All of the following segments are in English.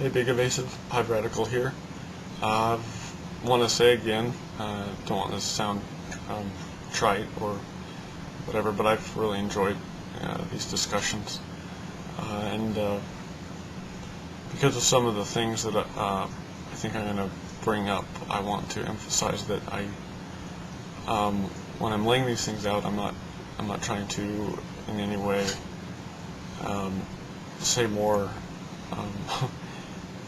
Hey, Big Evasive, Hive Radical here. I want to say again, don't want this to sound trite or whatever, but I've really enjoyed these discussions. And because of some of the things that I think I'm going to bring up, I want to emphasize that when I'm laying these things out, I'm not trying to in any way say more.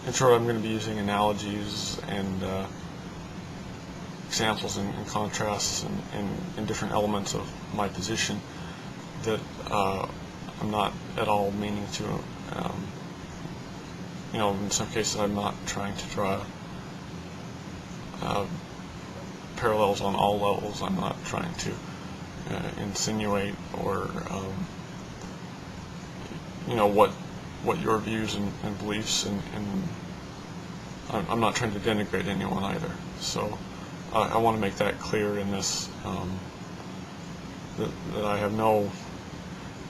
In short, I'm going to be using analogies and examples and contrasts and different elements of my position that I'm not at all meaning to, in some cases I'm not trying to draw parallels on all levels. I'm not trying to insinuate or, what your views and beliefs and I'm not trying to denigrate anyone either. So I want to make that clear in this, that I have no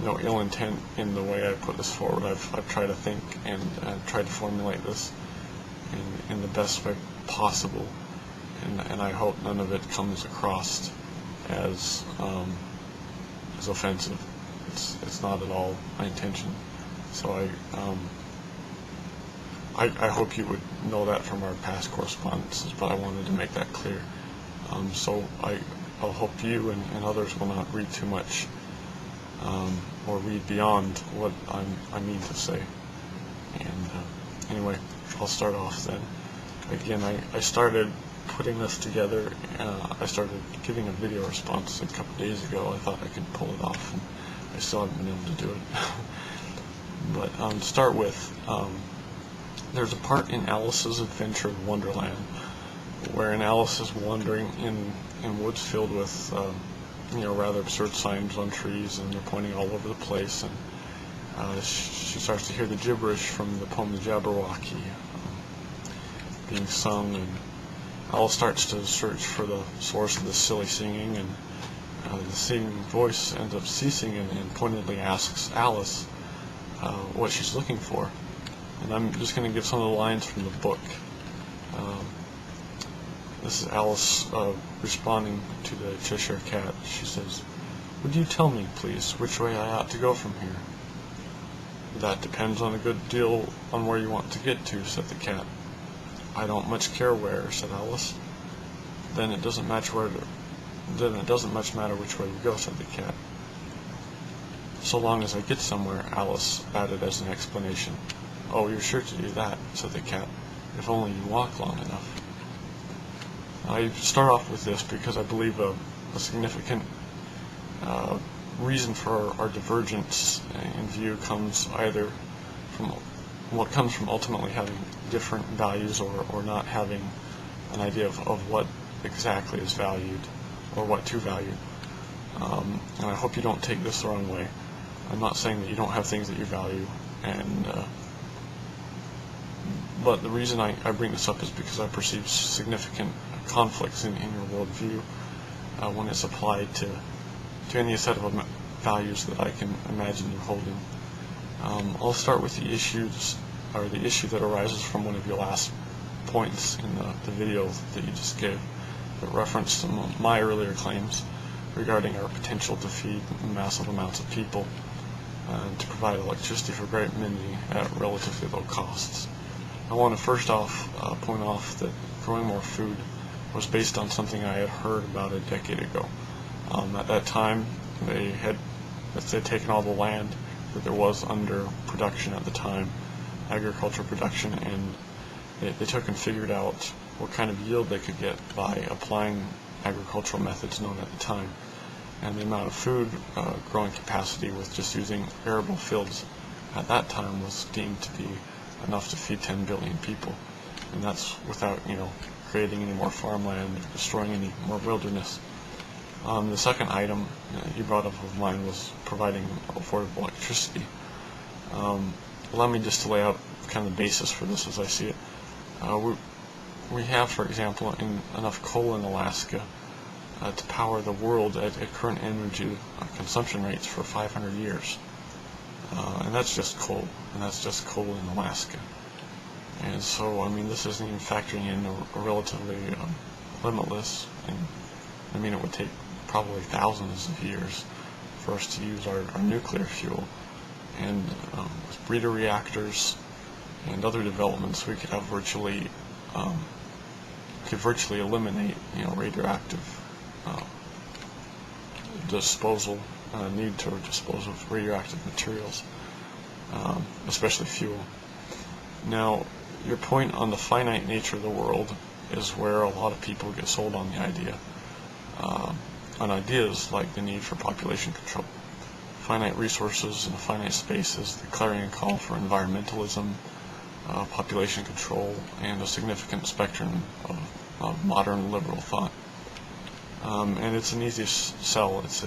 ill intent in the way I put this forward. I've tried to think and tried to formulate this in the best way possible, and I hope none of it comes across as offensive. It's not at all my intention. So I hope you would know that from our past correspondences, but I wanted to make that clear. So I'll hope you and others will not read too much or read beyond what I mean to say. And anyway, I'll start off then. Again, I started putting this together. I started giving a video response a couple days ago. I thought I could pull it off, and I still haven't been able to do it. But to start with, there's a part in Alice's Adventure in Wonderland wherein Alice is wandering in woods filled with rather absurd signs on trees, and they're pointing all over the place, and she starts to hear the gibberish from the poem The Jabberwocky being sung, and Alice starts to search for the source of the silly singing, and the singing voice ends up ceasing and pointedly asks Alice what she's looking for. And I'm just going to give some of the lines from the book. This is Alice responding to the Cheshire Cat. She says, "Would you tell me, please, which way I ought to go from here?" "That depends on a good deal on where you want to get to," said the cat. "I don't much care where," said Alice. Then it doesn't much matter which way you go," said the cat. "So long as I get somewhere," Alice added as an explanation. "Oh, you're sure to do that," said the cat, "if only you walk long enough." I start off with this because I believe a significant reason for our divergence in view comes either from ultimately having different values or not having an idea of what exactly is valued or what to value. And I hope you don't take this the wrong way. I'm not saying that you don't have things that you value, but the reason I bring this up is because I perceive significant conflicts in your worldview when it's applied to any set of values that I can imagine you holding. I'll start with the issue that arises from one of your last points in the video that you just gave, that referenced some of my earlier claims regarding our potential to feed massive amounts of people and to provide electricity for great many at relatively low costs. I want to first off point off that growing more food was based on something I had heard about a decade ago. At that time, they had taken all the land that there was under production at the time, agricultural production, and they took and figured out what kind of yield they could get by applying agricultural methods known at the time. And the amount of food growing capacity with just using arable fields at that time was deemed to be enough to feed 10 billion people. And that's without, creating any more farmland, or destroying any more wilderness. The second item you brought up of mine was providing affordable electricity. Allow me just to lay out kind of the basis for this as I see it. We have, for example, enough coal in Alaska to power the world at current energy consumption rates for 500 years. And that's just coal, in Alaska. And so, I mean, this isn't even factoring in a relatively limitless, and I mean, it would take probably thousands of years for us to use our nuclear fuel. And with breeder reactors and other developments, we could have virtually eliminate, radioactive disposal, need to dispose of radioactive materials, especially fuel. Now, your point on the finite nature of the world is where a lot of people get sold on the idea, on ideas like the need for population control. Finite resources in a finite space is the clarion call for environmentalism, population control, and a significant spectrum of modern liberal thought. And it's an easy sell. It's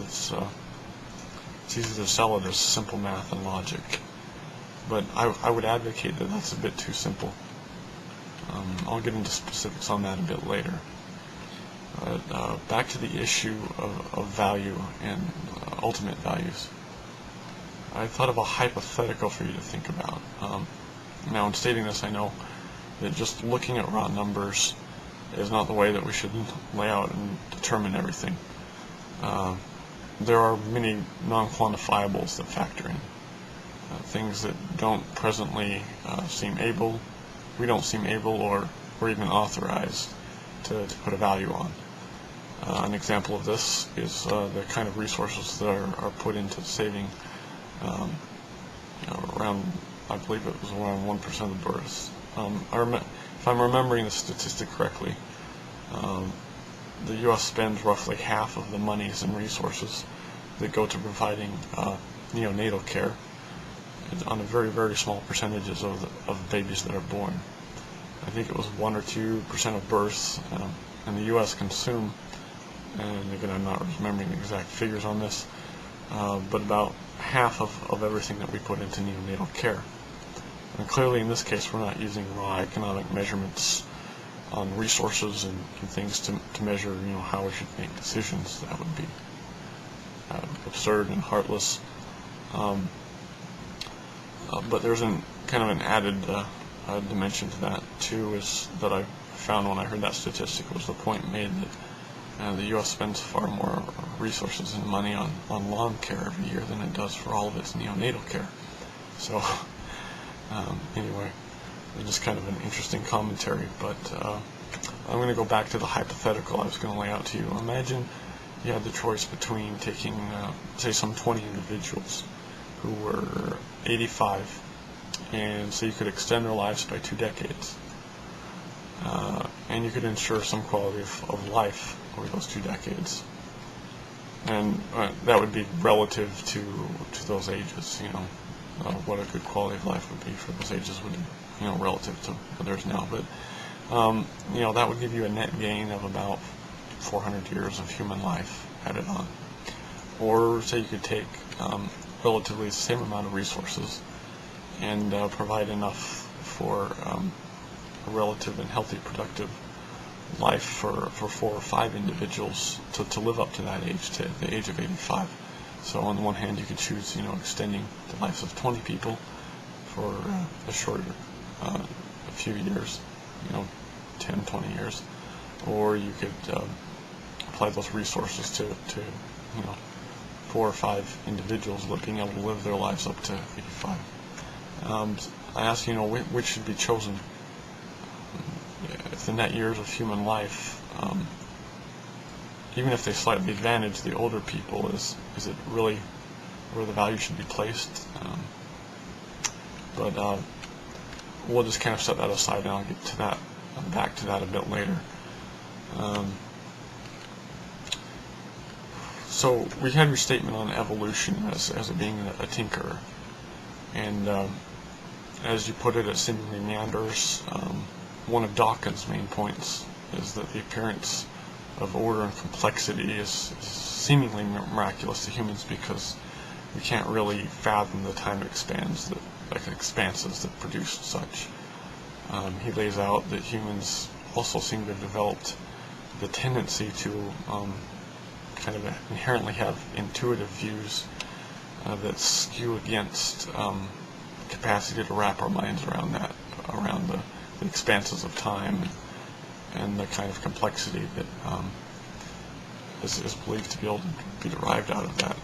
easy to sell it as simple math and logic. But I would advocate that that's a bit too simple. I'll get into specifics on that a bit later. Back to the issue of value and ultimate values. I thought of a hypothetical for you to think about. Now, in stating this, I know that just looking at raw numbers is not the way that we should lay out and determine everything. There are many non-quantifiables that factor in. Things that don't presently we don't seem able or even authorized to put a value on. An example of this is the kind of resources that are put into saving around, I believe it was around 1% of the births. If I'm remembering the statistic correctly, the U.S. spends roughly half of the monies and resources that go to providing neonatal care on a very, very small percentages of babies that are born. I think it was 1 or 2% of births in the U.S. consume, and again, I'm not remembering the exact figures on this, but about half of everything that we put into neonatal care. And clearly, in this case, we're not using raw economic measurements on resources and things to measure, how we should make decisions. That would be absurd and heartless. But there's kind of an added dimension to that too, is that I found when I heard that statistic was the point made that the U.S. spends far more resources and money on lawn care every year than it does for all of its neonatal care. So anyway, just kind of an interesting commentary. But I'm going to go back to the hypothetical I was going to lay out to you. Imagine you had the choice between taking, say, some 20 individuals who were 85, and so you could extend their lives by 2 decades, and you could ensure some quality of life over those 2 decades, and that would be relative to those ages. What a good quality of life would be for those ages would be, relative to others now, but that would give you a net gain of about 400 years of human life added on. Or say you could take relatively the same amount of resources and provide enough for a relative and healthy, productive life for 4 or 5 individuals to live up to that age, to the age of 85. So on the one hand, you could choose, extending the lives of 20 people for a short, a few years, 10, 20 years, or you could apply those resources to 4 or 5 individuals being able to live their lives up to 85. I ask, which should be chosen? If the net years of human life, even if they slightly advantage the older people, is it really where the value should be placed? But we'll just kind of set that aside, and I'll get to that, back to that a bit later. So we have your statement on evolution as it being a tinkerer, and as you put it, it seemingly meanders. One of Dawkins' main points is that the appearance of order and complexity is seemingly miraculous to humans because we can't really fathom the time expanses that produce such. He lays out that humans also seem to have developed the tendency to kind of inherently have intuitive views that skew against capacity to wrap our minds around expanses of time and the kind of complexity that is believed to be able to be derived out of that.